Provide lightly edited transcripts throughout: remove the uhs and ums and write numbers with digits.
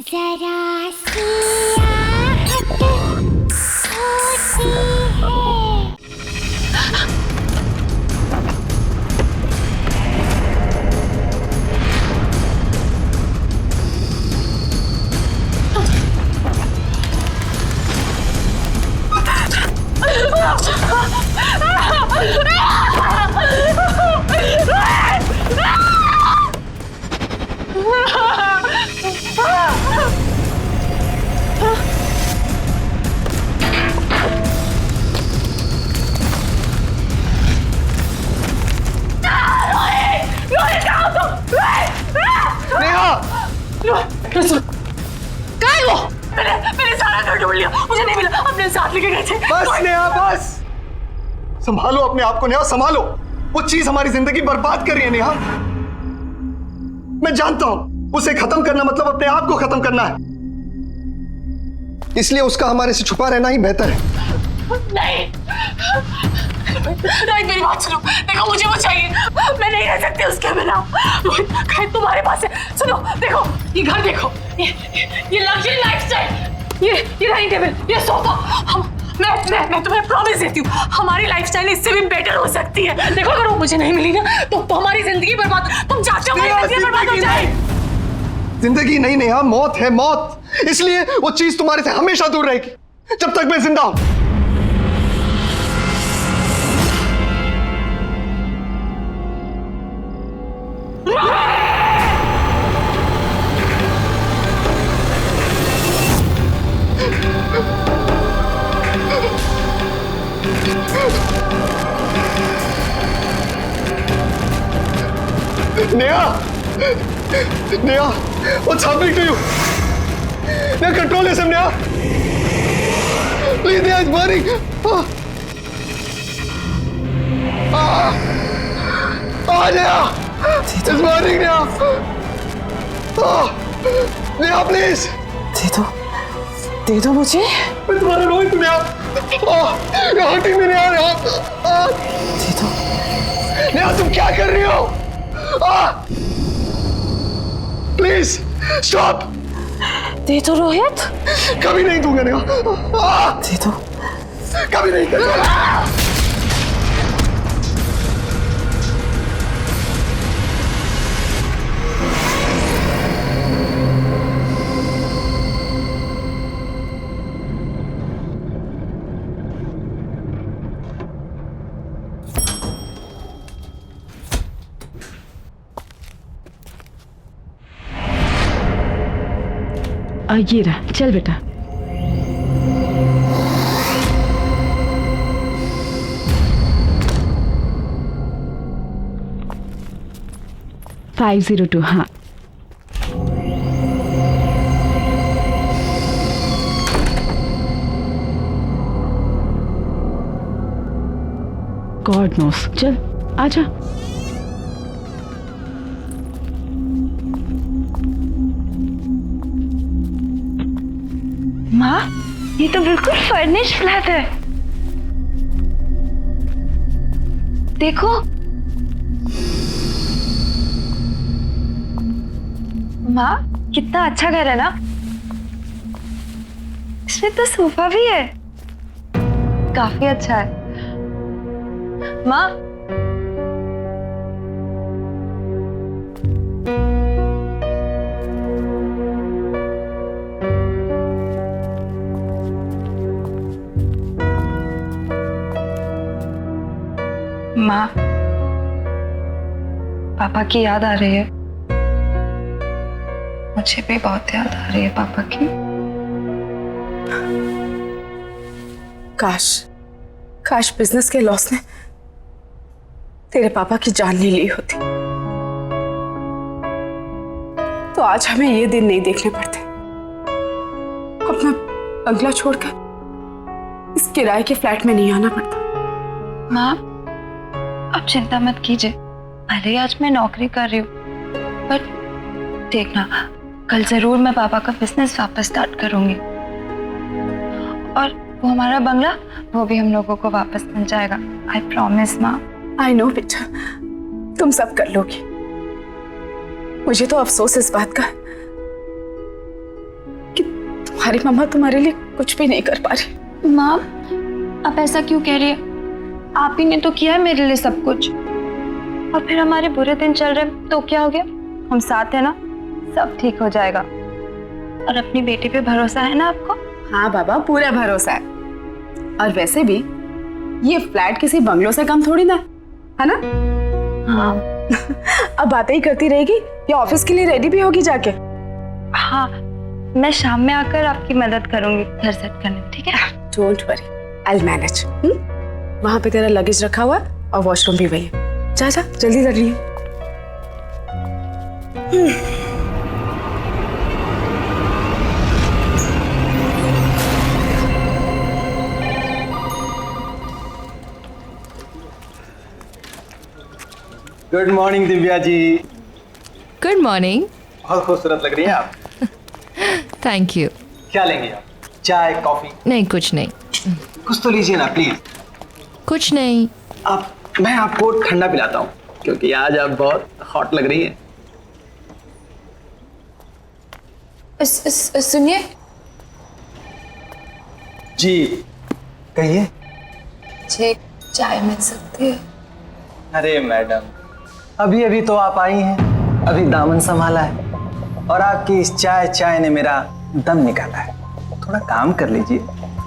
जरा सी आहट होती है। मैंने सारा घर ढूंढ लिया, मुझे नहीं मिला। अपने साथ लेके गए थे। बस नेहा बस, संभालो अपने आप को नेहा, संभालो। वो चीज हमारी जिंदगी बर्बाद कर रही है नेहा। मैं जानता हूं उसे खत्म करना मतलब अपने आप को खत्म करना है, इसलिए उसका हमारे से छुपा रहना ही बेहतर है। नहीं रोहित, मेरी बात सुनो। देखो मुझे वो चाहिए, मैं नहीं रह सकती उसके बिना। रोहित कहीं तुम्हारे पास है। सुनो देखो, ये घर देखो, ये लग्जरी लाइफस्टाइल, ये डाइनिंग टेबल, ये सोफा। मैं तुम्हें प्रॉमिस देती हूँ, हमारी लाइफस्टाइल इससे भी बेटर हो सकती है। देखो अगर वो मुझे नहीं मिली ना तो हमारी जिंदगी बर्बाद, तुम चाहते हो हमारी जिंदगी बर्बाद हो जाए। जिंदगी नहीं नेहा, मौत है मौत। इसलिए वो चीज तुम्हारे से हमेशा दूर रहेगी जब तक मैं जिंदा हूं। Neha, Neha, what's happening to you? Neha, control yourself, Neha. Please, Neha, it's burning. Neha, it's burning, Neha. Neha, please. दे दो मुझे। मैं तुम्हारा रोहित हूँ Neha. You're hurting me, Neha. दे दो। नेहा, तुम क्या कर रही हो? Please stop. दे दो रोहित। कभी नहीं दूंगा नेहा। दे दो। कभी नहीं दूंगा। ये रहा, चल बेटा। $502, हाँ। गॉड नोस, चल आजा। माँ, ये तो बिल्कुल फर्निश फ्लैट है। देखो। माँ, कितना अच्छा घर है ना। इसमें तो सोफा भी है, काफी अच्छा है। माँ, माँ, पापा की याद आ रही है। मुझे भी बहुत याद आ रही है पापा की। काश बिजनेस के लॉस ने तेरे पापा की जान ले ली होती तो आज हमें ये दिन नहीं देखने पड़ते। अपना बंगला छोड़कर इस किराए के फ्लैट में नहीं आना पड़ता। माँ, आप चिंता मत कीजिए। भले आज मैं नौकरी कर रही हूँ, पर देखना कल जरूर मैं पापा का बिजनेस वापस स्टार्ट करूंगी और वो हमारा बंगला वो भी हम लोगों को वापस मिल जाएगा। आई प्रॉमिस माँ। आई नो बेटा, तुम सब कर लोगी। मुझे तो अफसोस इस बात का तुम्हारी मम्मा तुम्हारे लिए कुछ भी नहीं कर पा रही। माँ, आप ऐसा क्यों कह रही है? आप ही ने तो किया है मेरे लिए सब कुछ। और फिर हमारे बुरे दिन चल रहे हैं तो क्या हो गया? हम साथ हैं ना, सब ठीक हो जाएगा। और अपनी बेटी पे भरोसा है ना आपको? हाँ बाबा, पूरा भरोसा है। और वैसे भी ये फ्लैट किसी बंगलों से कम थोड़ी ना है ना? हाँ। अब बातें ही करती रहेगी या ऑफिस के लिए रेडी भी होगी जाके? हाँ, मैं शाम में आकर आपकी मदद करूंगी घर सेट करने में, ठीक है? Don't worry, I will manage. वहां पे तेरा लगेज रखा हुआ है और वॉशरूम भी वही है। जा जा, जल्दी कर रही good morning Divya ji. Good morning. बहुत खूबसूरत लग रही हैं आप। Thank you. क्या लेंगे आप? चाय, कॉफी? नहीं, कुछ नहीं। कुछ तो लीजिए ना प्लीज। कुछ नहीं। मैं आपको ठंडा पिलाता हूँ क्योंकि आज आप बहुत हॉट लग रही हैं। सुनिए जी कहिए। मुझे चाय मिल सकती है? अरे मैडम, अभी अभी तो आप आई हैं, अभी दामन संभाला है और आपकी इस चाय ने मेरा दम निकाला है। थोड़ा काम कर लीजिए,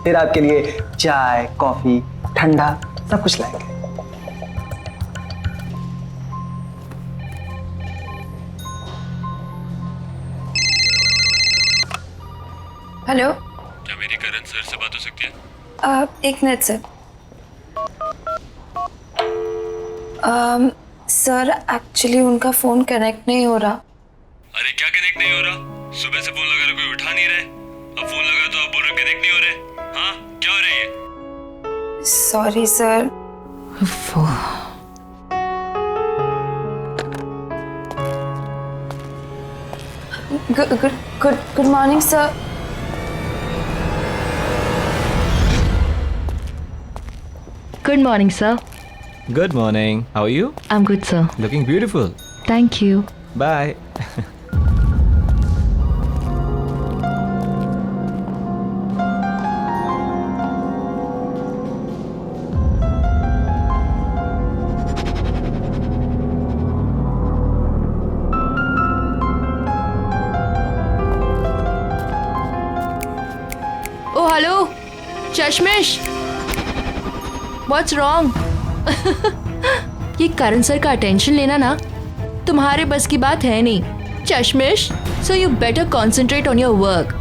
फिर आपके लिए चाय, कॉफी, ठंडा सब कुछ लाएंगे। हेलो, क्या मेरी करण सर से बात हो सकती है? एक मिनट सर। सर एक्चुअली उनका फोन कनेक्ट नहीं हो रहा। अरे क्या कनेक्ट नहीं हो रहा? सुबह से फोन लगा रहा, कोई उठा नहीं रहे। अब फोन लगा तो आप बोल रहे कनेक्ट नहीं हो रहे। हाँ, क्या हो रही है? Sorry sir. Good morning sir. Good morning, sir. Good morning. How are you? I'm good, sir. Looking beautiful. Thank you. Bye. Oh, hello. चश्मिश. What's wrong? ये करण सर का अटेंशन लेना ना तुम्हारे बस की बात है नहीं, चश्मिश। So you better concentrate on your work.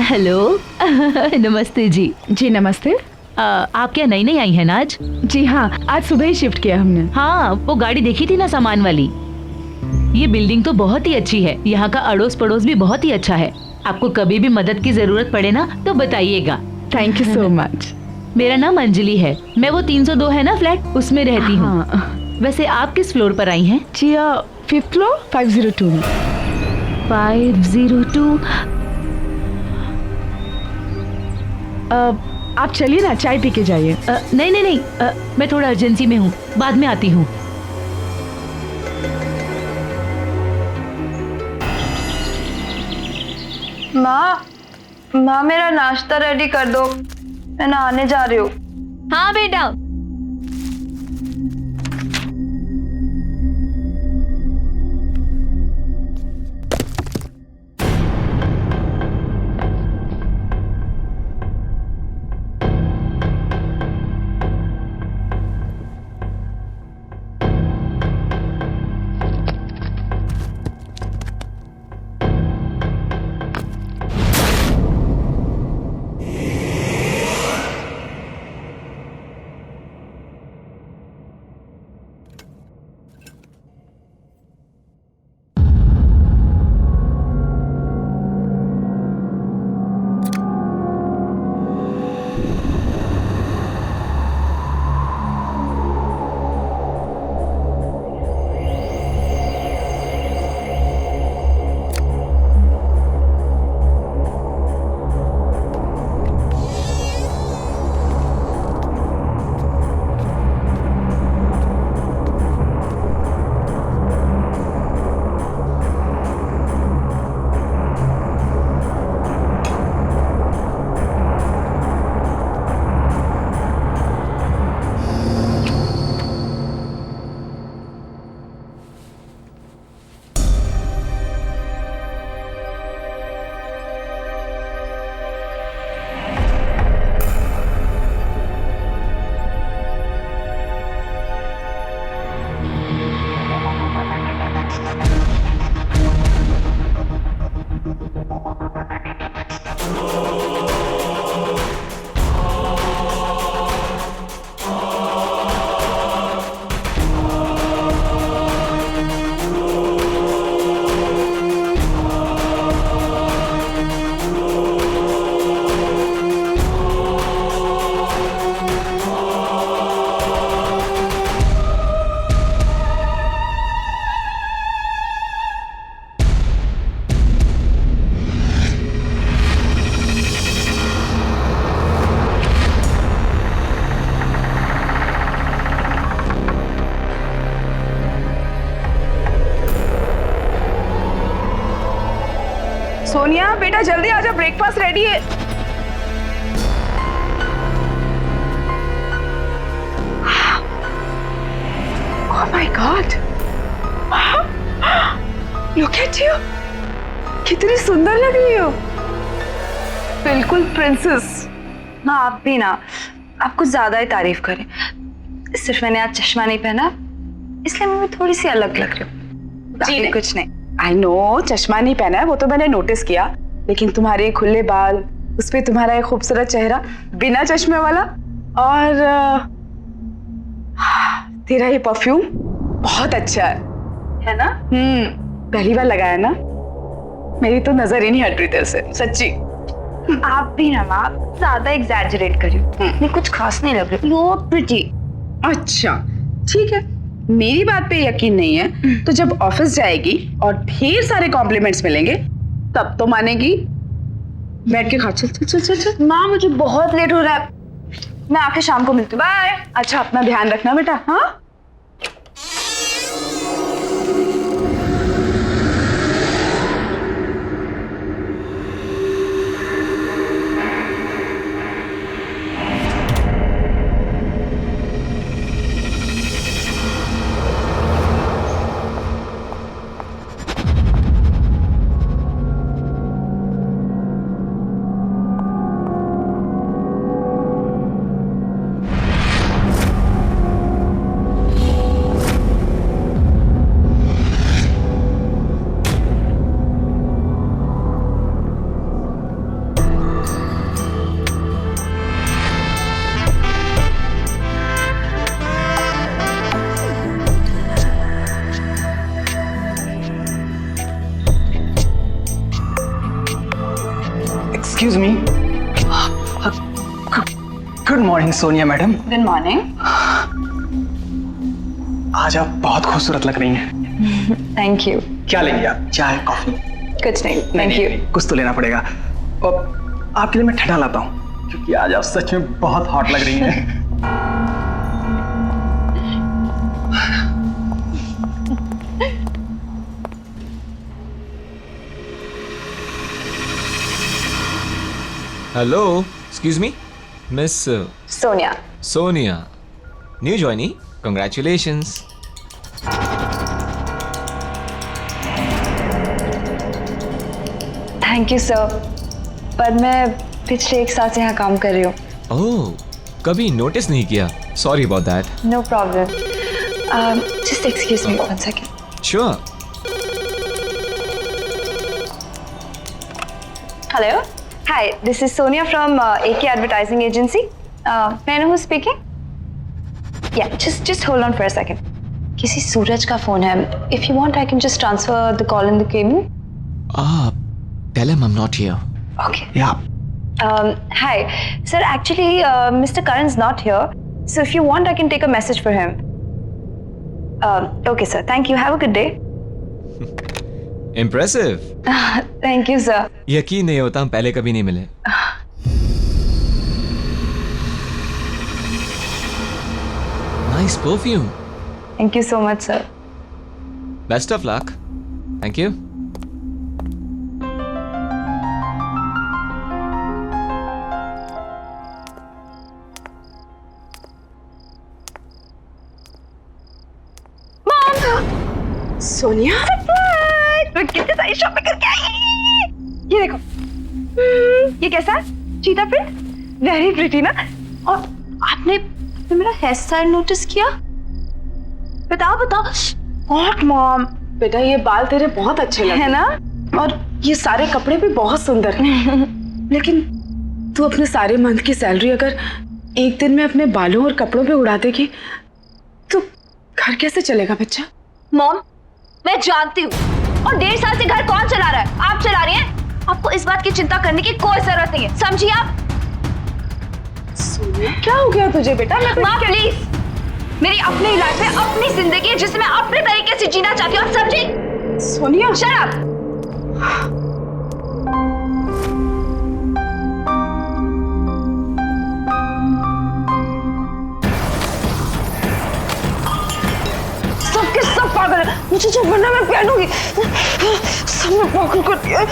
Hello. नमस्ते जी। जी नमस्ते। आप क्या नई नई आई हैं ना आज? जी हाँ, आज सुबह ही शिफ्ट किया हमने। हाँ, वो गाड़ी देखी थी ना सामान वाली। ये बिल्डिंग तो बहुत ही अच्छी है, यहाँ का अड़ोस पड़ोस भी बहुत ही अच्छा है। आपको कभी भी मदद की जरूरत पड़े ना तो बताइएगा। Thank you so much. मेरा नाम अंजलि है, मैं वो 302 है ना फ्लैट, उसमें रहती हूँ। हाँ। वैसे आप किस फ्लोर पर आई हैं? जी 5th फ्लोर 502 में। 502। आप चलिए ना, चाय पी के जाइए। नहीं, मैं थोड़ा अर्जेंसी में हूँ, बाद में आती हूँ। माँ मेरा नाश्ता रेडी कर दो, मैं नहाने जा रही हूँ। हाँ बेटा। सोनिया बेटा जल्दी आजा, ब्रेकफास्ट रेडी है। Oh my God! Look at you! कितनी सुंदर लग रही हो, बिल्कुल प्रिंसेस। ना आप भी ना, आप कुछ ज्यादा ही तारीफ करें। सिर्फ मैंने आज चश्मा नहीं पहना इसलिए मैं थोड़ी सी अलग लग रही हूँ, बाकी कुछ नहीं। आई नो चश्मा नहीं पहना है वो तो मैंने नोटिस किया, लेकिन तुम्हारे खुले बाल, उस पे तुम्हारा एक खूबसूरत चेहरा बिना चश्मे वाला, और तेरा ये परफ्यूम बहुत अच्छा है ना? पहली बार लगाया ना, मेरी तो नजर ही नहीं हट रही तेरे से, सच्ची। आप भी ना माँ, ज्यादा एग्जैजरेट कर रही हो, नहीं कुछ खास नहीं लग रही। You pretty. अच्छा ठीक है, मेरी बात पे यकीन नहीं है तो जब ऑफिस जाएगी और ढेर सारे कॉम्प्लीमेंट्स मिलेंगे तब तो मानेगी। बैठ के खा, चल चल चल चल चल। माँ मुझे बहुत लेट हो रहा है, मैं आके शाम को मिलती हूँ, बाय। अच्छा अपना ध्यान रखना बेटा। हाँ excuse me. Good morning Sonia madam. Good morning. आज आप बहुत खूबसूरत लग रही हैं। Thank you. क्या लेंगे आप, चाय कॉफी? कुछ नहीं, थैंक यू। कुछ तो लेना पड़ेगा, और आपके लिए मैं ठंडा लाता हूँ क्योंकि आज आप सच में बहुत हॉट लग रही हैं। Hello, excuse me, Miss Sonia. Sonia. New joinee. Congratulations. Thank you sir, पर मैं पिछले 1 साल से यहाँ काम कर रही हूँ। Oh, कभी नोटिस नहीं किया. Sorry about that. No problem. Just excuse me 1 second. Sure. Hello. Hi, this is Sonia from AK Advertising Agency. May I know who's speaking? Yeah, just hold on for a second. किसी सूरज का phone है. If you want, I can just transfer the call in the cabin. Tell him I'm not here. Okay. Yeah. Hi, sir. Actually, Mr. Karan's not here. So if you want, I can take a message for him. Okay, sir. Thank you. Have a good day. Impressive. Thank you, sir. यकीन नहीं होता हम पहले कभी नहीं मिले. Nice perfume. Thank you so much, sir. Best of luck. Thank you. Sonia मैं कितनी सारी शॉपिंग करके आई। ये देखो, ये कैसा है? चीता प्रिंट, वेरी प्रिटी ना। और आपने मेरा हेयर स्टाइल नोटिस किया? बताओ बताओ। व्हाट मॉम, बेटा ये बाल तेरे बहुत अच्छे लगे है ना, और ये सारे कपड़े भी बहुत सुंदर हैं। लेकिन तू अपने सारे मंथ की सैलरी अगर एक दिन में अपने बालों और कपड़ों पे उड़ा देगी तो घर कैसे चलेगा बच्चा? मॉम मैं जानती हूँ, और 1.5 साल से घर कौन चला रहा है? आप चला रही हैं। आपको इस बात की चिंता करने की कोई जरूरत नहीं है, समझिए आप? सोनिया क्या हो गया तुझे बेटा? माँ प्लीज, मेरी अपनी लाइफ है, अपनी जिंदगी है जिसे मैं अपने तरीके से जीना चाहती हूँ, समझी? Sonia shut up. सब के सब पागल है, मुझे जो बनना मैं पहनूंगी। सबने पागल कर दिया।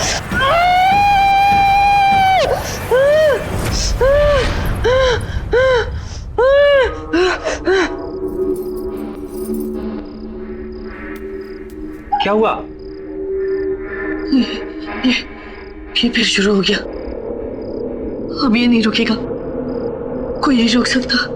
क्या हुआ? ये फिर शुरू हो गया। अब ये नहीं रुकेगा, कोई नहीं रोक सकता।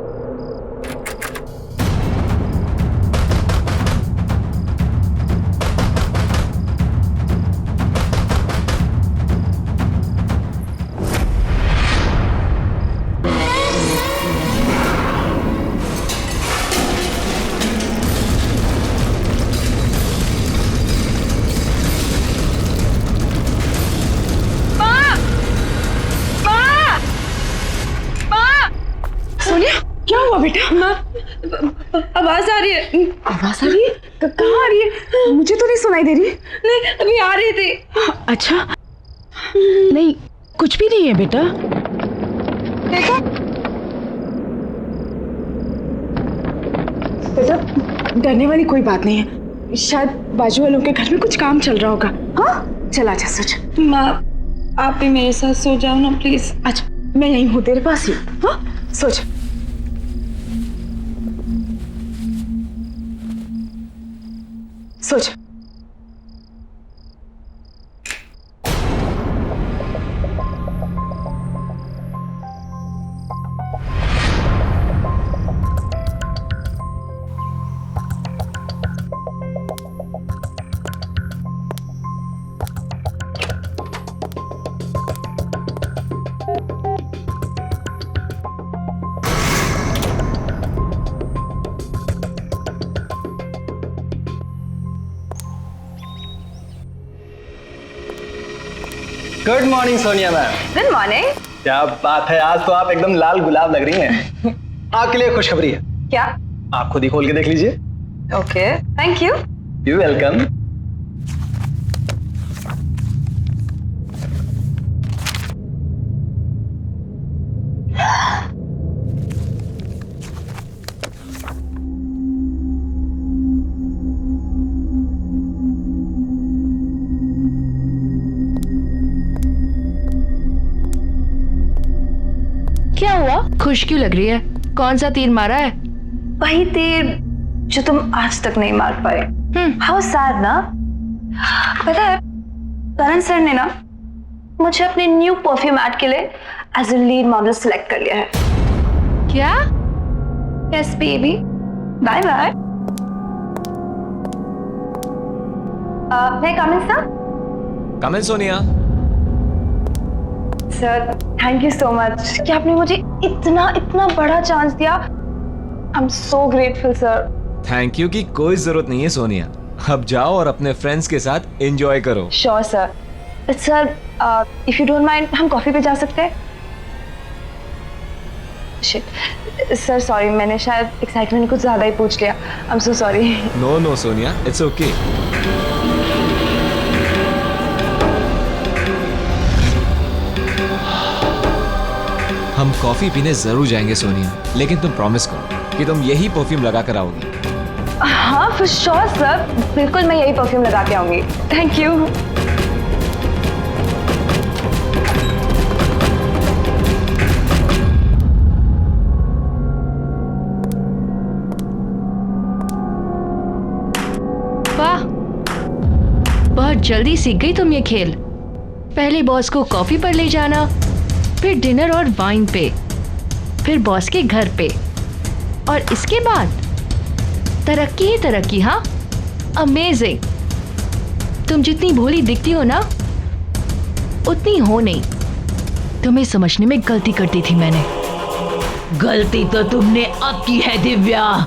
क्या हुआ बेटा? आवाज आ रही है। आवाज आ रही है? कहाँ आ रही है? मुझे तो नहीं सुनाई दे रही। नहीं, अभी आ रही थी। अच्छा, नहीं कुछ भी नहीं है बेटा। देखो बेटा, डरने वाली कोई बात नहीं है। शायद बाजू वालों के घर में कुछ काम चल रहा होगा। हाँ, चला जा सोच। माँ, आप भी मेरे साथ सो जाओ ना प्लीज। अच्छा, मैं यहीं हूँ तेरे पास ही। हाँ, सोच। सोच। Good morning Sonia ma'am. Good morning. क्या बात है, आज तो आप एकदम लाल गुलाब लग रही हैं। आपके लिए खुशखबरी है। क्या? आप खुद ही खोल के देख लीजिए। Okay, thank you. You welcome. क्या हुआ? खुश क्यों लग रही है? कौन सा तीर मारा है? वही तीर जो तुम आज तक नहीं मार पाए। हाउ सैड ना। पता है, करण सर ने ना मुझे अपने न्यू परफ्यूम ऐड के लिए as a lead model select कर लिया है। क्या? Yes baby, bye bye. मैं come in sir? Come in Sonia. Sir thank you so much कि आपने मुझे इतना इतना बड़ा चांस दिया। I am so grateful sir. Thank you की कोई जरूरत नहीं है सोनिया। अब जाओ और अपने फ्रेंड्स के साथ एंजॉय करो। Sure sir. Sir if you don't mind, हम कॉफी पे जा सकते हैं? शिट सर, सॉरी, मैंने शायद एक्साइटमेंट कुछ ज्यादा ही पूछ लिया। I am so sorry. No no Sonia, it's okay. हम कॉफी पीने जरूर जाएंगे सोनिया, लेकिन तुम प्रॉमिस करो कि तुम यही परफ्यूम लगा कर आओगी। हाँ फॉर श्योर सर, बिल्कुल मैं यही परफ्यूम लगा के आऊंगी। Thank you. वाह, बहुत जल्दी सीख गई तुम ये खेल। पहले बॉस को कॉफी पर ले जाना, फिर डिनर और वाइन पे, फिर बॉस के घर पे, और इसके बाद तरक्की ही तरक्की। हाँ, अमेजिंग। तुम जितनी भोली दिखती हो ना, उतनी हो नहीं। तुम्हें समझने में गलती कर दी थी मैंने। गलती तो तुमने अब की है दिव्या।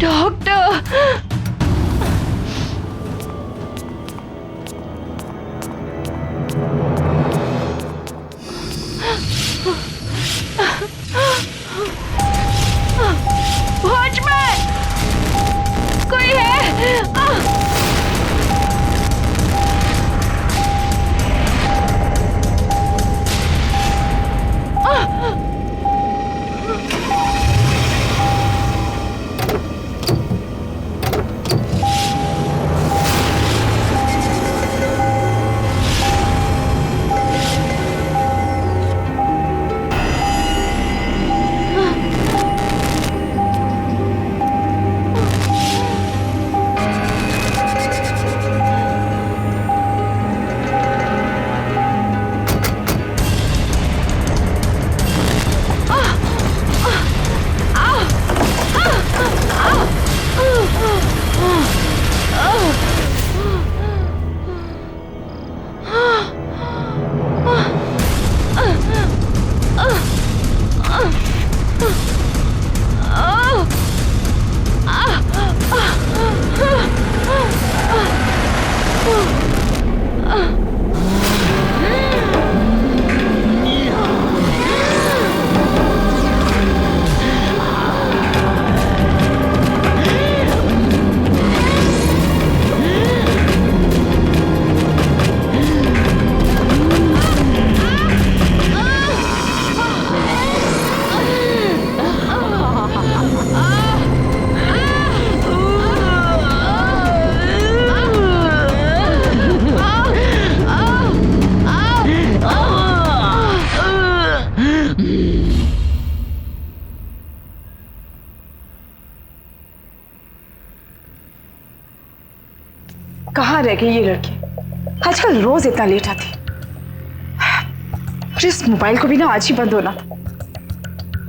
डॉक्टर, कहाँ रह गई ये लड़की? आजकल रोज इतना लेट आती। और इस मोबाइल को भी ना आज ही बंद होना था।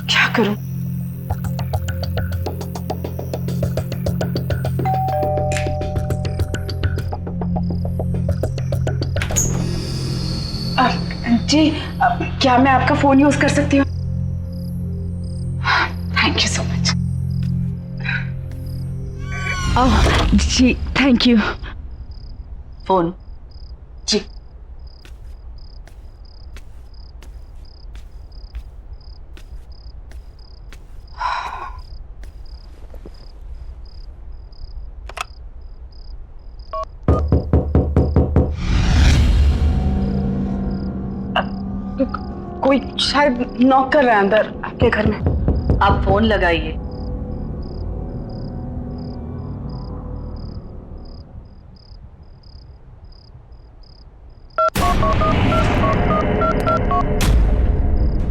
क्या करूं? जी क्या मैं आपका फोन यूज कर सकती हूँ? Thank you so much. जी थैंक यू। फोन जी। कोई शायद नॉक कर रहा है अंदर आपके घर में। आप फोन लगाइए।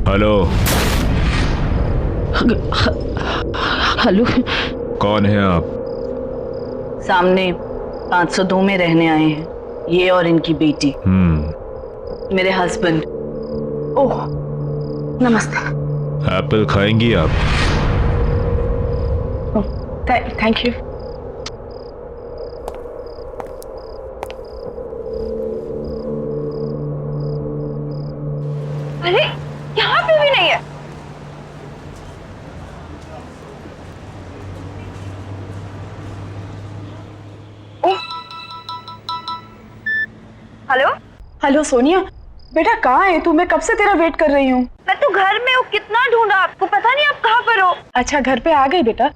हेलो। हेलो। कौन है आप? सामने 502 में रहने आए हैं, ये और इनकी बेटी। मेरे हस्बैंड। ओह नमस्ते। एप्पल खाएंगी आप? Thank you. अरे यहाँ पे भी नहीं है। हेलो हेलो सोनिया, बेटा कहाँ है तू? मैं कब से तेरा वेट कर रही हूँ। मैं तो घर में हूँ, कितना ढूंढा आपको, पता नहीं आप कहाँ पर हो। अच्छा घर पे आ गई बेटा।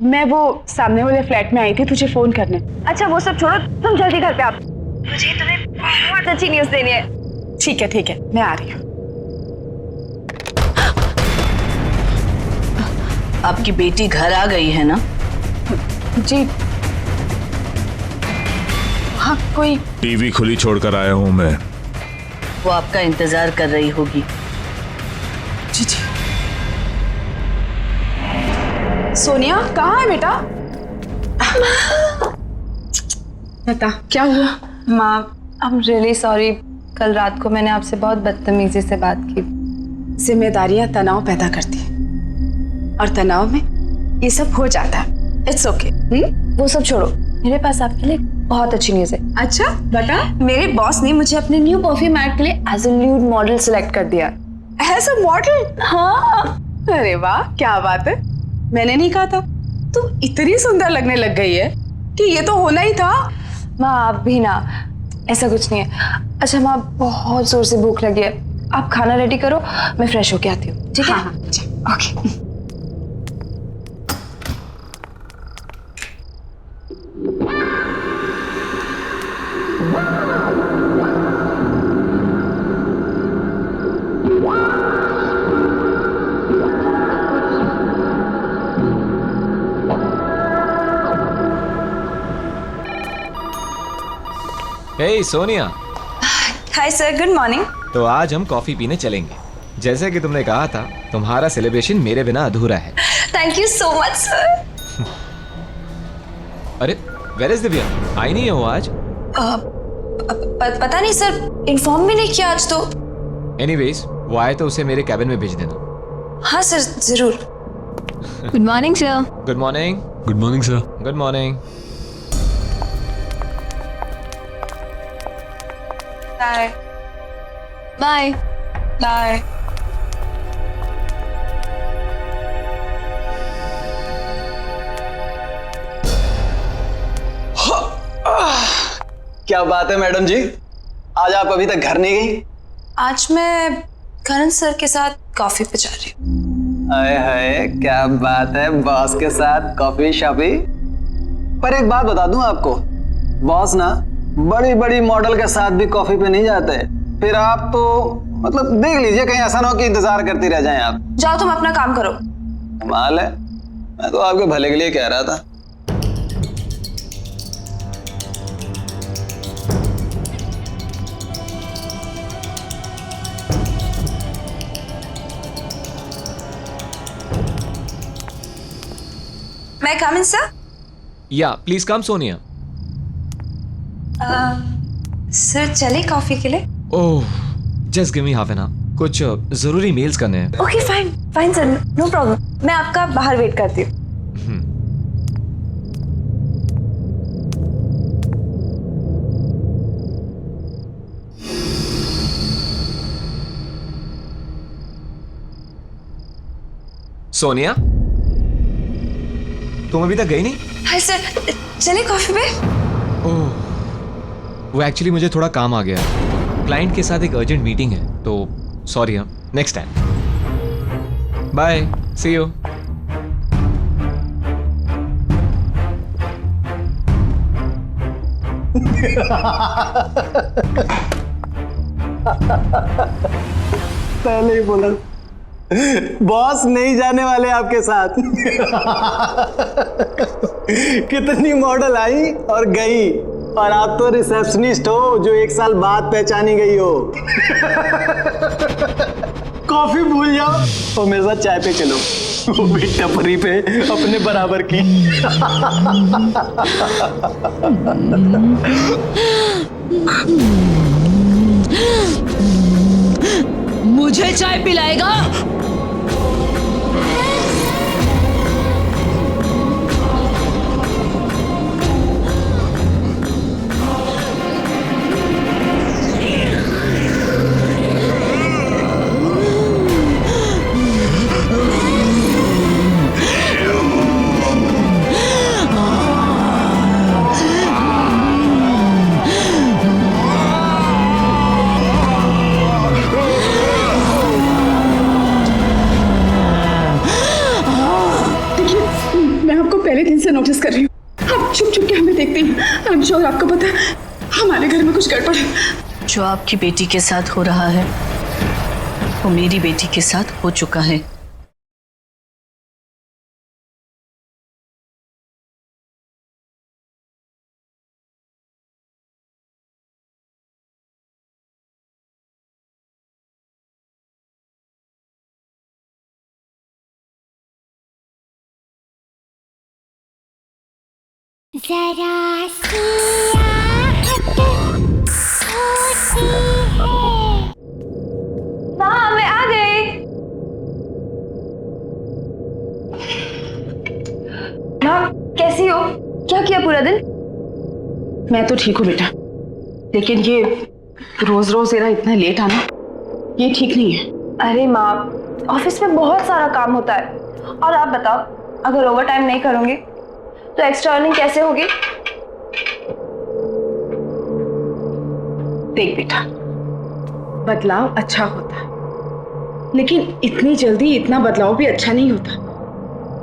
मैं वो सामने वाले फ्लैट में आई थी तुझे फोन करने। अच्छा वो सब छोड़ो, तुम जल्दी घर पे आओ, मुझे तुम्हें बहुत अच्छी न्यूज़ देनी है। ठीक है मैं आ रही हूँ। आपकी बेटी घर आ गई है ना? जी हाँ। कोई टीवी खुली छोड़कर आया हूँ मैं। वो आपका इंतजार कर रही होगी। जी सोनिया कहाँ है बेटा? बता क्या हुआ? माँ आई एम रियली सॉरी, कल रात को मैंने आपसे बहुत बदतमीजी से बात की। जिम्मेदारियां तनाव पैदा करती हैं और तनाव में ये सब हो जाता है। It's okay. वो सब छोड़ो, मेरे पास आपके लिए बहुत अच्छी न्यूज़ है। अच्छा बता। मेरे बॉस ने मुझे अपने न्यू परफ्यूम ऐड के लिए as a lead model select कर दिया। As a model? हाँ। अरे वाह क्या बात है। मैंने नहीं कहा था तू इतनी सुंदर लगने लग गई है कि ये तो होना ही था। माँ आप भी ना, ऐसा कुछ नहीं है। अच्छा माँ बहुत जोर से भूख लगी है, आप खाना रेडी करो, मैं फ्रेश होके आती हूँ। ठीक है? हाँ okay. Hey Sonia. Hi sir, good morning. तो आज हम कॉफी पीने चलेंगे। जैसे कि तुमने कहा था, तुम्हारा सेलिब्रेशन मेरे बिना अधूरा है। Thank you so much sir. अरे वेयर इज दिव्या? आई नहीं है वो आज? पता नहीं सर, इन्फॉर्म भी नहीं किया आज तो। एनीवेज वो आए तो उसे मेरे कैबिन में भेज देना। हाँ सर जरूर। Good morning sir. Good morning. Good morning sir. Good morning. Bye bye bye. क्या बात है मैडम जी, आज आप अभी तक घर नहीं गई? आज मैं करण सर के साथ कॉफी पे जा रही हूँ। हाय हाय क्या बात है, बॉस के साथ कॉफी शॉपी। पर एक बात बता दूं आपको, बॉस ना बड़ी बड़ी मॉडल के साथ भी कॉफी पे नहीं जाते। फिर आप तो मतलब देख लीजिए, कहीं ऐसा ना हो कि इंतजार करती रह जाएं आप। जाओ तुम अपना काम करो। कमाल है, मैं तो आपके भले के लिए कह रहा था। मैं कम इन सर? या प्लीज कम सोनिया। सर चले कॉफी के लिए? Oh, just give me half an hour, कुछ जरूरी मेल्स करने हैं। Okay fine fine sir, no problem, मैं आपका बाहर वेट करती हूँ। सोनिया, तुम अभी तक गई नहीं? हाय सर, चले कॉफी पे? ओह, वो एक्चुअली मुझे थोड़ा काम आ गया है, क्लाइंट के साथ एक अर्जेंट मीटिंग है, तो सॉरी, हम next time. Bye, see you. पहले ही बोला बॉस नहीं जाने वाले आपके साथ। कितनी मॉडल आई और गई, और आप तो रिसेप्शनिस्ट हो जो 1 साल बाद पहचानी गई हो। कॉफी भूल जाओ और मेरे साथ चाय पे चलो, वो भी टपरी पे अपने बराबर की। मुझे चाय पिलाएगा? पहले दिन से नोटिस कर रही हूँ, आप छुप छुप के हमें देखते हैं। आई एम श्योर आपको पता है हमारे घर में कुछ गड़बड़ है। जो आपकी बेटी के साथ हो रहा है वो मेरी बेटी के साथ हो चुका है। जरा सी आहट होती है। हाँ मैं आ गई। माँ कैसी हो? क्या किया पूरा दिन? मैं तो ठीक हूँ बेटा, लेकिन ये रोज रोज इतना लेट आना ये ठीक नहीं है। अरे माँ, ऑफिस में बहुत सारा काम होता है, और आप बताओ अगर ओवर टाइम नहीं करूँगी तो एक्स्ट्रा अर्निंग कैसे होगी? देख बेटा, बदलाव अच्छा होता है, लेकिन इतनी जल्दी इतना बदलाव भी अच्छा नहीं होता।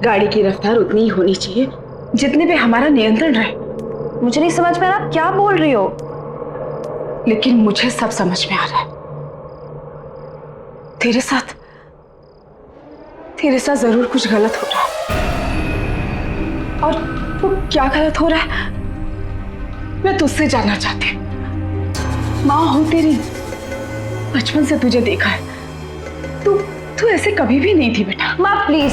गाड़ी की रफ्तार उतनी ही होनी चाहिए जितने पे हमारा नियंत्रण रहे। मुझे नहीं समझ में आ रहा आप क्या बोल रही हो। लेकिन मुझे सब समझ में आ रहा है। तेरे साथ जरूर कुछ गलत हो रहा है, और वो क्या गलत हो रहा है मैं तुझसे जानना चाहती हूँ। माँ हो तेरी, बचपन से तुझे देखा है, तू ऐसे कभी भी नहीं थी बेटा। माँ प्लीज,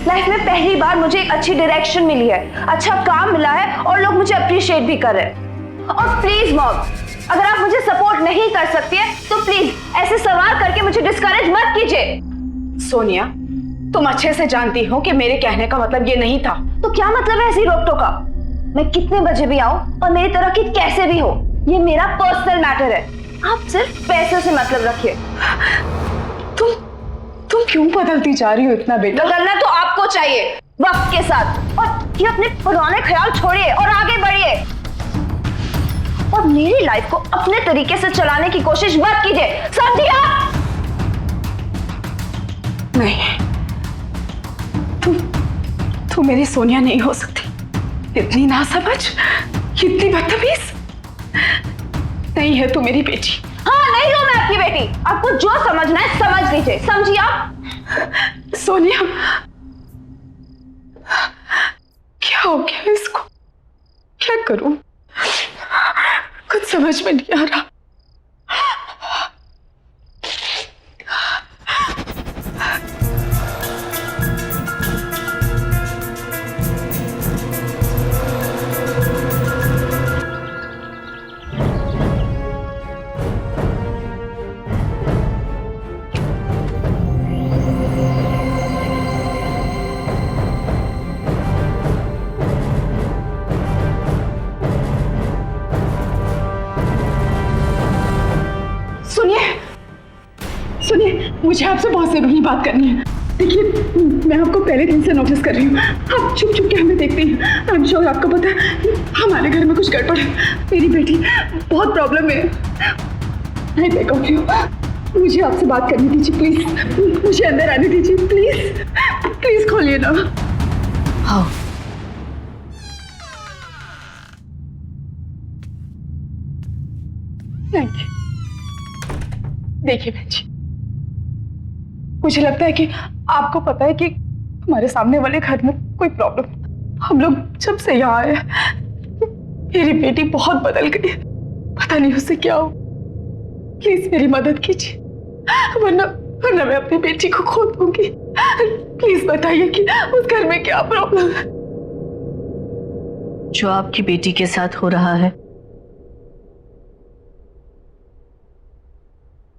लाइफ में पहली बार मुझे एक अच्छी डायरेक्शन मिली है, अच्छा काम मिला है, और लोग मुझे अप्रिशिएट भी कर रहे हैं। और प्लीज मॉम, अगर आप मुझे सपोर्ट नहीं कर सकती है तो प्लीज ऐसे सवाल करके मुझे डिस्करेज मत कीजिए। सोनिया, तुम अच्छे से जानती हो कि मेरे कहने का मतलब ये नहीं था। तो क्या मतलब है ऐसी रोक टोका? मैं कितने बजे भी आऊं और मेरी तरह की कैसे भी हो, ये मेरा पर्सनल मैटर है। आप सिर्फ पैसे से मतलब रखिए। तुम क्यों बदलती जा रही हो इतना बेटा? बदलना तो आपको चाहिए वक्त के साथ, और ये अपने पुराने ख्याल छोड़िए और आगे बढ़िए, और मेरी लाइफ को अपने तरीके से चलाने की कोशिश मत कीजिए, समझिए आप? नहीं, तू मेरी सोनिया नहीं हो सकती। इतनी नासमझ, इतनी बदतमीज नहीं है तू मेरी बेटी। हाँ, नहीं हूं मैं आपकी बेटी। आपको जो समझना है समझ लीजिए, समझिए आप? सोनिया, क्या हो गया इसको? क्या करूं? कुछ समझ में नहीं आ रहा। सुनिए सुनिए, मुझे आपसे बहुत जरूरी बात करनी है। देखिए, मैं आपको पहले दिन से नोटिस कर रही हूँ, आप चुप चुप के हमें देखते हैं। आई एम श्योर आपको पता है हमारे घर में कुछ गड़बड़ है। मेरी बेटी बहुत प्रॉब्लम में है। मैं कहती हूँ, मुझे आपसे बात करनी दीजिए प्लीज, मुझे अंदर आने दीजिए प्लीज, प्लीज खोलिए ना। हाँ, थैंक यू। देखिए बहन जी, मुझे लगता है कि आपको पता है कि हमारे सामने वाले घर में कोई प्रॉब्लम। हम लोग जब से यहाँ आए, मेरी बेटी बहुत बदल गई है, पता नहीं उससे क्या हो। प्लीज मेरी मदद कीजिए, वरना मैं अपनी बेटी को खो दूंगी। प्लीज बताइए कि उस घर में क्या प्रॉब्लम है। जो आपकी बेटी के साथ हो रहा है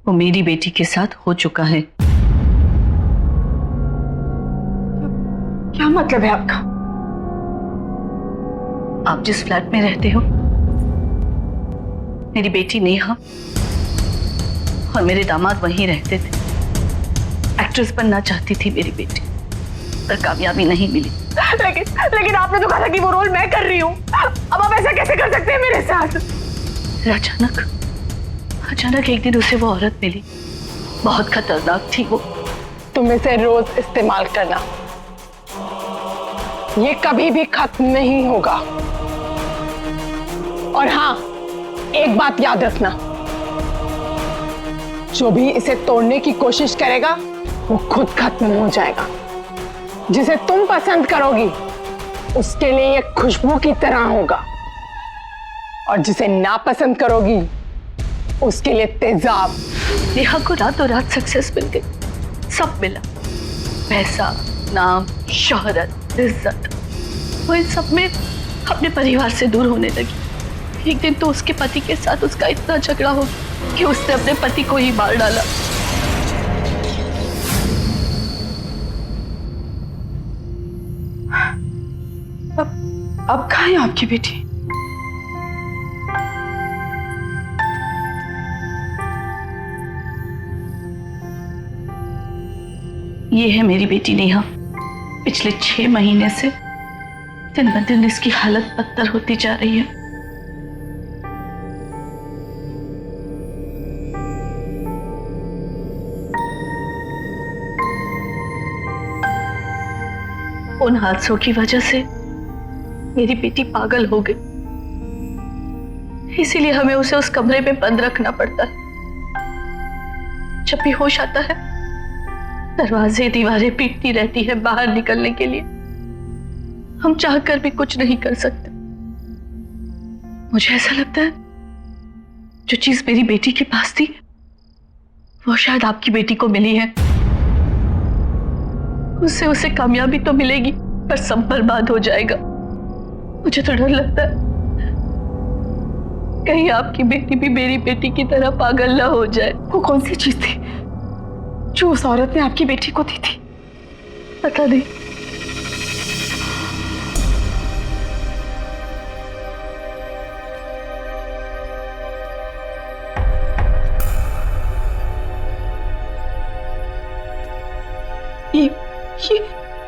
वो मेरी बेटी के साथ हो चुका है। क्या मतलब है आपका? आप जिस फ्लैट में रहते हो, मेरी बेटी नेहा और मेरे दामाद वहीं रहते थे। एक्ट्रेस बनना चाहती थी मेरी बेटी, पर कामयाबी नहीं मिली। लेकिन आपने तो कहा था कि वो रोल मैं कर रही हूँ। अब आप ऐसा कैसे कर सकते हैं मेरे साथ? अचानक एक दिन उसे वो औरत मिली, बहुत खतरनाक थी वो। तुम इसे रोज इस्तेमाल करना, ये कभी भी खत्म नहीं होगा। और हाँ, एक बात याद रखना, जो भी इसे तोड़ने की कोशिश करेगा वो खुद खत्म हो जाएगा। जिसे तुम पसंद करोगी उसके लिए ये खुशबू की तरह होगा, और जिसे नापसंद करोगी उसके लिए तेजाब। नेहा को रातों रात सक्सेस मिल गई, सब मिला, पैसा, नाम, शोहरत, इज्जत। वो इन सब में अपने परिवार से दूर होने लगी। एक दिन तो उसके पति के साथ उसका इतना झगड़ा हो कि उसने अपने पति को ही मार डाला। अब कहाँ है आपकी बेटी? ये है मेरी बेटी नेहा। पिछले 6 महीने से दिन ब दिन इसकी हालत बदतर होती जा रही है। उन हादसों की वजह से मेरी बेटी पागल हो गई, इसीलिए हमें उसे उस कमरे में बंद रखना पड़ता है। जब भी होश आता है, दरवाजे दीवारें पीटती रहती है बाहर निकलने के लिए। हम चाहकर भी कुछ नहीं कर सकते। मुझे ऐसा लगता है जो चीज मेरी बेटी के पास थी वो शायद आपकी बेटी को मिली है। उससे उसे कामयाबी तो मिलेगी, पर सब बर्बाद हो जाएगा। मुझे तो डर लगता है कहीं आपकी बेटी भी मेरी बेटी की तरह पागल ना हो जाए। वो कौन सी चीज थी जो उस औरत ने आपकी बेटी को दी थी? पता नहीं।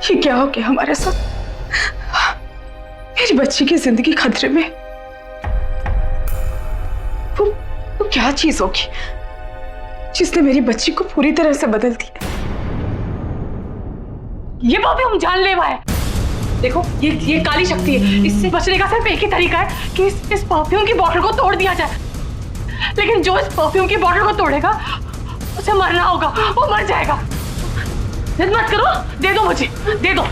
ये क्या हो गया हमारे साथ? मेरी बच्ची की जिंदगी खतरे में। वो क्या चीज होगी जिसने मेरी बच्ची को पूरी तरह से बदल दिया? ये परफ्यूम जानलेवा है। देखो, ये काली शक्ति है। इससे बचने का सिर्फ एक ही तरीका है कि इस परफ्यूम की बोतल को तोड़ दिया जाए। लेकिन जो इस परफ्यूम की बोतल को तोड़ेगा उसे मरना होगा, वो मर जाएगा। जिद मत करो, दे दो मुझे, दे दो।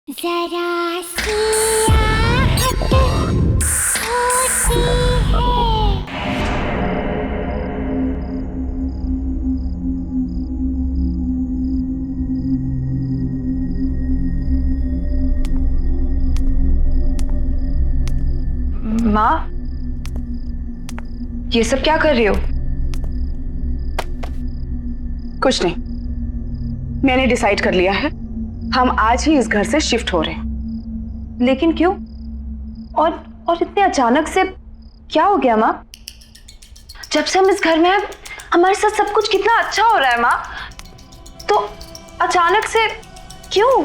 जरा सी आहट होती है। माँ, ये सब क्या कर रही हो? कुछ नहीं, मैंने डिसाइड कर लिया है, हम आज ही इस घर से शिफ्ट हो रहे हैं। लेकिन क्यों? और इतने अचानक से क्या हो गया माँ? जब से हम इस घर में हैं, हमारे साथ सब कुछ कितना अच्छा हो रहा है माँ, तो अचानक से क्यों?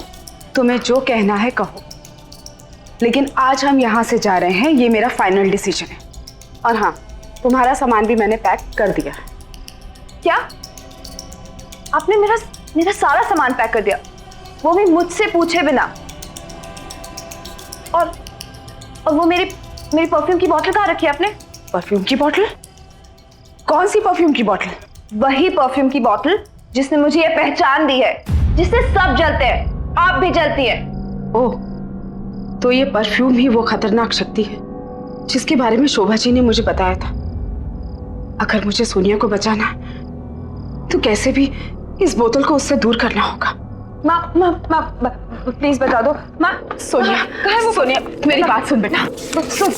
तुम्हें जो कहना है कहो, लेकिन आज हम यहाँ से जा रहे हैं, ये मेरा फाइनल डिसीजन है। और हाँ, तुम्हारा सामान भी मैंने पैक कर दिया है। क्या? आपने मेरा सारा सामान पैक कर दिया, वो भी मुझसे पूछे बिना? और वो मेरी परफ्यूम की बोतल कहाँ रखी है आपने? परफ्यूम की बोतल? कौन सी परफ्यूम की बोतल? वही परफ्यूम की बोतल जिसने मुझे ये पहचान दी है, जिससे सब जलते हैं, आप भी जलती है। ओह, तो ये परफ्यूम ही वो खतरनाक शक्ति है जिसके बारे में शोभा जी ने मुझे बताया था। अगर मुझे सोनिया को बचाना है तो कैसे भी इस बोतल को उससे दूर करना होगा। माँ प्लीज बता दो। माँ, सोनिया, कहाँ है वो? सोनिया, मेरी बात सुन बेटा, सुन,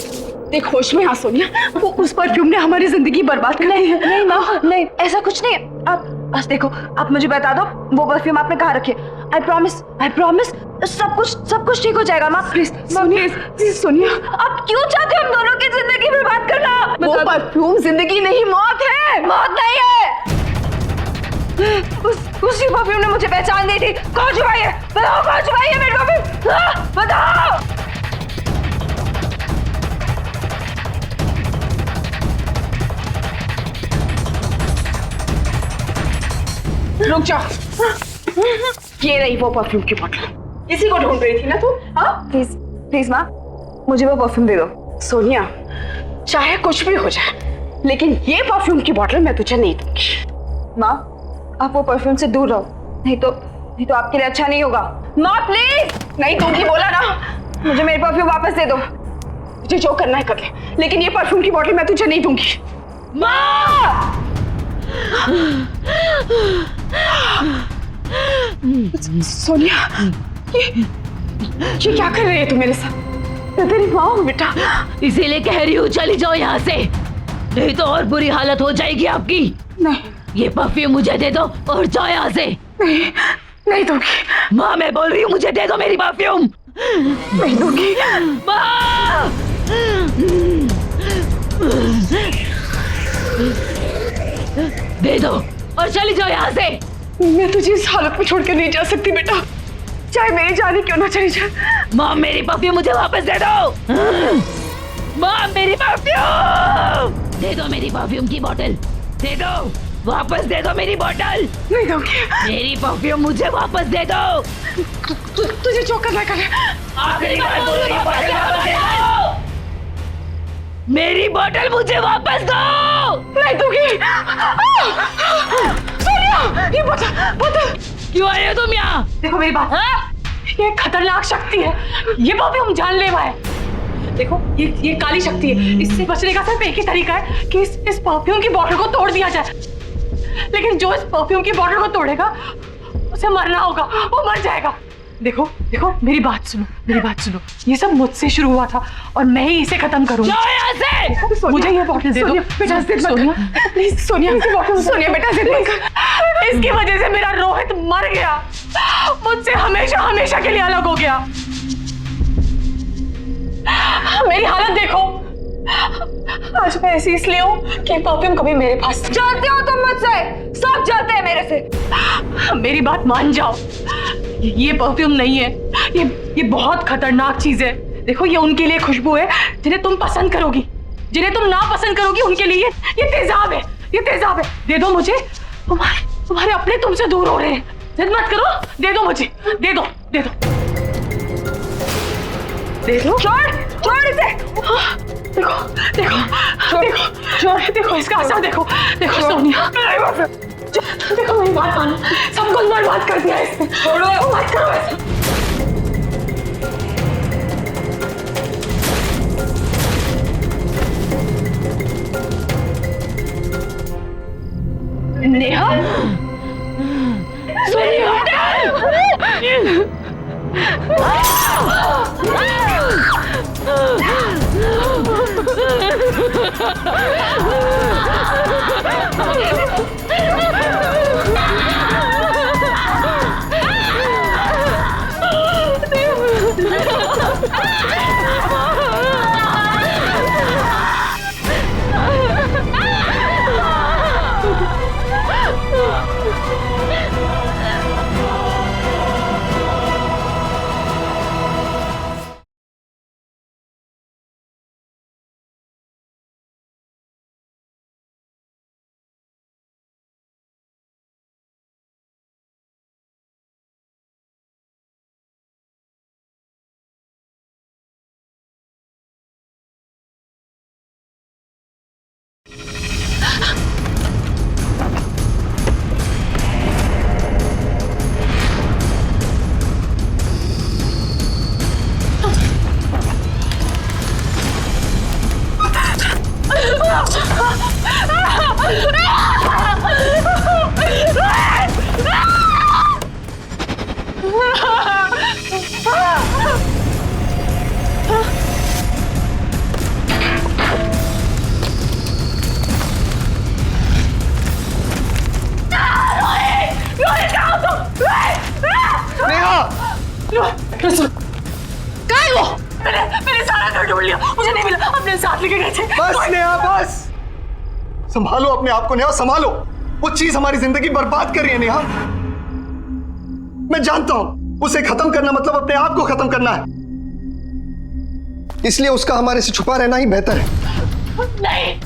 देख होश में आ सोनिया, वो उस परफ्यूम ने हमारी जिंदगी बर्बाद कर दी है। नहीं माँ, नहीं, ऐसा कुछ नहीं है। आप बस देखो, आप मुझे बता दो वो परफ्यूम आपने कहाँ रखी है। आई प्रॉमिस सब कुछ ठीक हो जाएगा माँ। प्लीज सोनिया, आप क्यों चाहते हो हम दोनों की जिंदगी बर्बाद करना? वो परफ्यूम जिंदगी नहीं, मौत है। मौत नहीं है। उसी परफ्यूम ने मुझे पहचान दी थी। कौन छुपाई है? बताओ, कौन छुपाई है मेरी परफ्यूम? बताओ। रुक जाओ, ये रही वो परफ्यूम की बोतल। इसी को ढूंढ रही थी ना तू? हाँ, प्लीज माँ, मुझे वो परफ्यूम दे दो। सोनिया, चाहे कुछ भी हो जाए, लेकिन ये परफ्यूम की बोतल मैं तुझे नहीं दूंगी। माँ, आप वो परफ्यूम से दूर रहो, नहीं तो आपके लिए अच्छा नहीं होगा। माँ प्लीज। नहीं दूंगी, बोला ना। मुझे मेरी परफ्यूम वापस दे दो। तुझे जो करना है कर ले, लेकिन ये परफ्यूम की बोतल मैं तुझे नहीं दूंगी। माँ! सोनिया, ये क्या कर रही है तू मेरे साथ? मैं तेरी माँ हूँ बेटा। इसीलिए कह रही हूँ चली जाओ यहाँ से, नहीं तो और बुरी हालत हो जाएगी आपकी। नहीं, ये परफ्यूम मुझे दे दो और जाओ यहाँ से। नहीं दूंगी। माँ, मैं बोल रही हूँ मुझे दे दो मेरी परफ्यूम। नहीं दूंगी। माँ! दे दो और चली जाओ यहाँ से। मैं तुझे इस हालत में छोड़कर नहीं जा सकती बेटा, चाहे मेरी जान ही क्यों ना चली जाए। माँ, मेरी परफ्यूम मुझे वापस दे दो। माँ, मेरी परफ्यूम दे दो, मेरी परफ्यूम की बोतल दे दो, वापस दे दो मेरी बोतल। नहीं दूंगी। मेरी परफ्यूम मुझे वापस दे दो। तुझे जो करना कर। आखिरी बार बोल रही हूँ, बोतल वापस दे दो। मेरी बोतल मुझे वापस दो। नहीं दूंगी। सोनिया, ये बोतल। क्यों आए हो तुम यहाँ? देखो मेरी बात, ये खतरनाक शक्ति है, ये परफ्यूम जानलेवा है। देखो ये काली शक्ति है, इससे बचने का सिर्फ एक ही तरीका है कि इस परफ्यूम की बोतल को तोड़ दिया जाए। लेकिन जो इस परफ्यूम की बोतल को तोड़ेगा उसे मरना होगा, वो मर जाएगा। देखो मेरी बात सुनो, ये सब मुझसे शुरू हुआ था और मैं ही इसे खत्म करूंगा। मुझे ये बोतल दे दो बेटा। सोनिया प्लीज, सोनिया बेटा जिद मत कर। इसकी वजह से मेरा रोहित मर गया, मुझसे हमेशा के लिए अलग हो गया। मेरी हालत देखो, आज मैं ऐसी इसलिए हूँ कि परफ्यूम कभी मेरे पास। जलते हो तुम मुझसे, सब जलते हैं मेरे से। मेरी बात मान जाओ, ये परफ्यूम नहीं है, ये बहुत खतरनाक चीज है। देखो ये उनके लिए खुशबू है जिन्हें तुम पसंद करोगी, जिन्हें तुम ना पसंद करोगी उनके लिए ये तेजाब है। दे दो मुझे, तुम्हारे अपने तुमसे दूर हो रहे हैं। जिद मत करो, दे दो मुझे, दे दो। छोड़ इसे। देखो इसका असर देखो सोनिया, देखो मेरी बात मानो, सब कुछ बर्बाद कर दिया इसने। छोड़ो, मत करो ऐसा। नेहा, सोनिया, कहाँ है वो? मैंने सारा घर ढूंढ लिया, मुझे नहीं मिला। अपने साथ लेके गए थे। बस नेहा बस, संभालो अपने आप को नेहा, संभालो। वो चीज हमारी जिंदगी बर्बाद कर रही है नेहा। मैं जानता हूं उसे खत्म करना मतलब अपने आप को खत्म करना है, इसलिए उसका हमारे से छुपा रहना ही बेहतर है। नहीं,